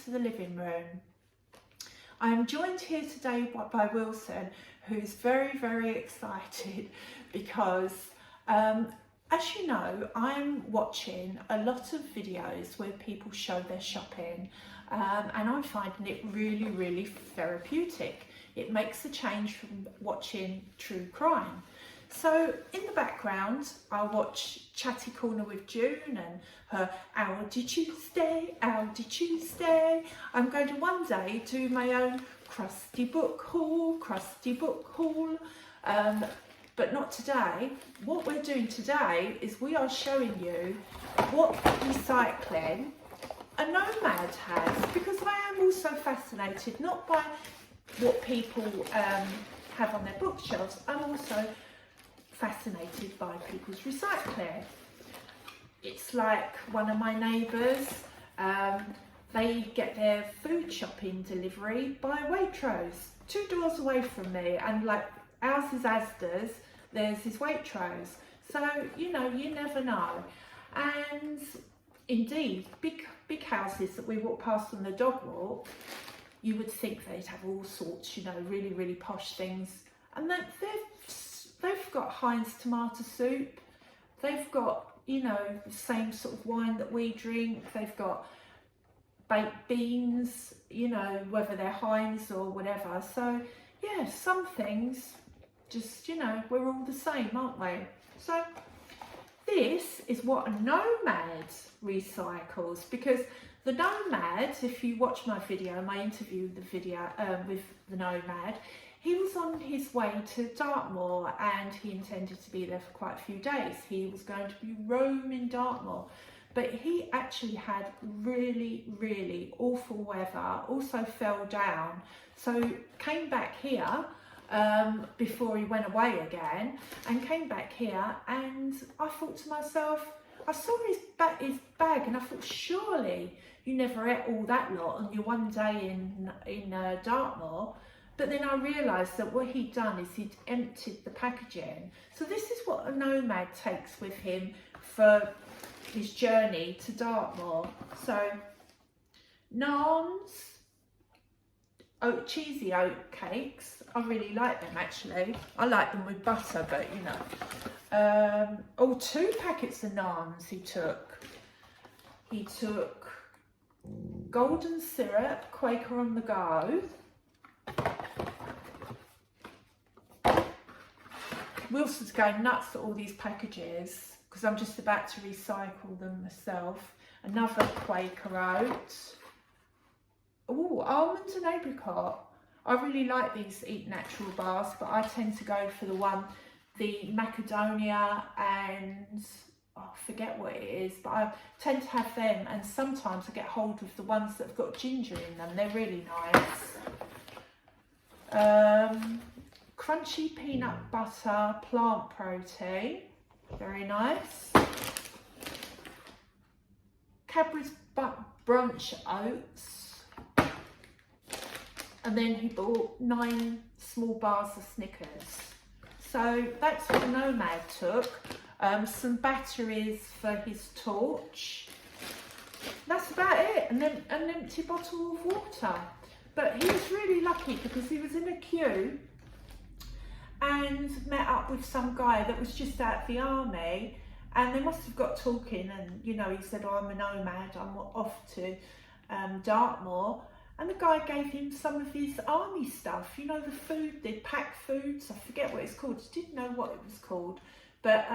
to the living room. I am joined here today by Wilson, who's very, very excited because, as you know, I'm watching a lot of videos where people show their shopping, and I'm finding it really, really therapeutic. It makes a change from watching true crime. So in the background, I watch Chatty Corner with June and her Howdy Tuesday, Howdy Tuesday. I'm going to one day do my own crusty book haul, but not today. What we're doing today is we are showing you what recycling a Nomad has, because I am also fascinated not by what people have on their bookshelves. I'm also fascinated by people's recycling. It's like one of my neighbours, they get their food shopping delivery by Waitrose, 2 doors away from me, and like ours is Asda's, theirs is Waitrose. So, you know, you never know. And indeed, big houses that we walk past on the dog walk, you would think they'd have all sorts, you know, really, really posh things. And they've got Heinz tomato soup, they've got, you know, the same sort of wine that we drink, they've got baked beans, you know, whether they're Heinz or whatever. So yeah, some things just, you know, we're all the same, aren't we? So this is what a Nomad recycles, because the Nomad, if you watch my video, my interview with the Nomad, he was on his way to Dartmoor and he intended to be there for quite a few days. He was going to be roaming Dartmoor, but he actually had really, really awful weather, also fell down, so came back here before he went away again, and came back here, and I thought to myself, I saw his bag and I thought, surely you never ate all that lot on your one day in Dartmoor. But then I realised that what he'd done is he'd emptied the packaging. So this is what a Nomad takes with him for his journey to Dartmoor. So naans, cheesy oat cakes. I really like them actually. I like them with butter, but you know. 2 packets of naans he took. He took golden syrup, Quaker on the go. Wilson's going nuts at all these packages because I'm just about to recycle them myself. Another Quaker oat. Oh, almonds and apricot. I really like these Eat Natural bars, but I tend to go for the macadamia and I forget what it is, but I tend to have them, and sometimes I get hold of the ones that have got ginger in them. They're really nice. Crunchy peanut butter plant protein, very nice. Cadbury's brunch oats, and then he bought 9 small bars of Snickers. So that's what the Nomad took. Some batteries for his torch. That's about it, and then an empty bottle of water. But he was really lucky because he was in a queue and met up with some guy that was just out the army, and they must have got talking, and you know, he said, oh, I'm a Nomad, I'm off to Dartmoor, and the guy gave him some of his army stuff, you know, the food, the packed foods, I forget what it's called, I didn't know what it was called, but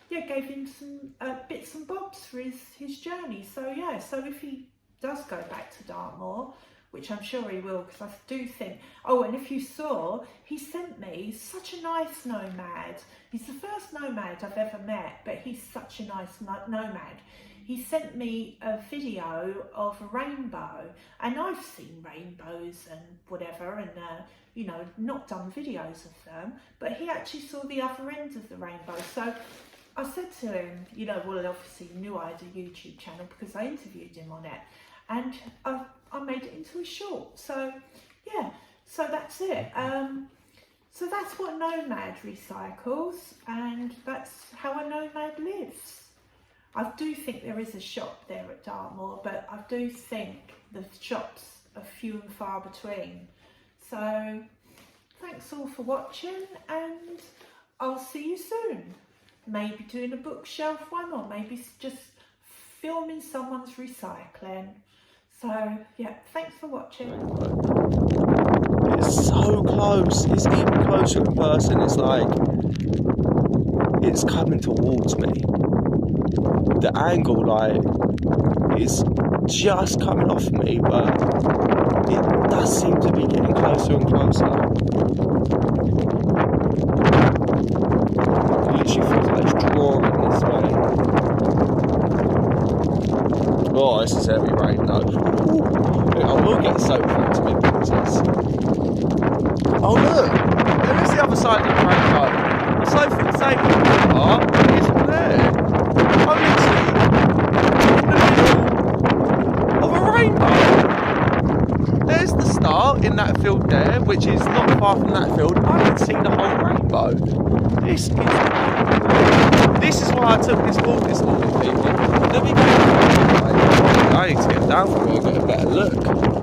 yeah, gave him some bits and bobs for his journey. So yeah, so if he does go back to Dartmoor, which I'm sure he will, because I do think, oh, and if you saw, he sent me such a nice Nomad. He's the first Nomad I've ever met, but he's such a nice Nomad. He sent me a video of a rainbow, and I've seen rainbows and whatever, and you know, not done videos of them, but he actually saw the other end of the rainbow. So I said to him, you know, well, obviously he knew I had a YouTube channel because I interviewed him on it, and I made it into a short. So yeah, so that's it. So that's what Nomad recycles, and that's how a Nomad lives. I do think there is a shop there at Dartmoor, but I do think the shops are few and far between. So thanks all for watching, and I'll see you soon. Maybe doing a bookshelf one, or maybe just filming someone's recycling. So yeah, thanks for watching. It's so close. It's even closer in person. It's like it's coming towards me. The angle, like, is just coming off me, but it does seem to be getting closer and closer. It literally feels like it's drawing this way. Oh, this is heavy rain though. I will get soaked into my pictures. Oh look! There is the other side of the rainbow. The same part isn't there. I'm literally in the middle of a rainbow. There's the start in that field there, which is not far from that field. I can see the whole rainbow. This is why I took this walk this morning, people. Let me go. I need to get down from here and get a better look.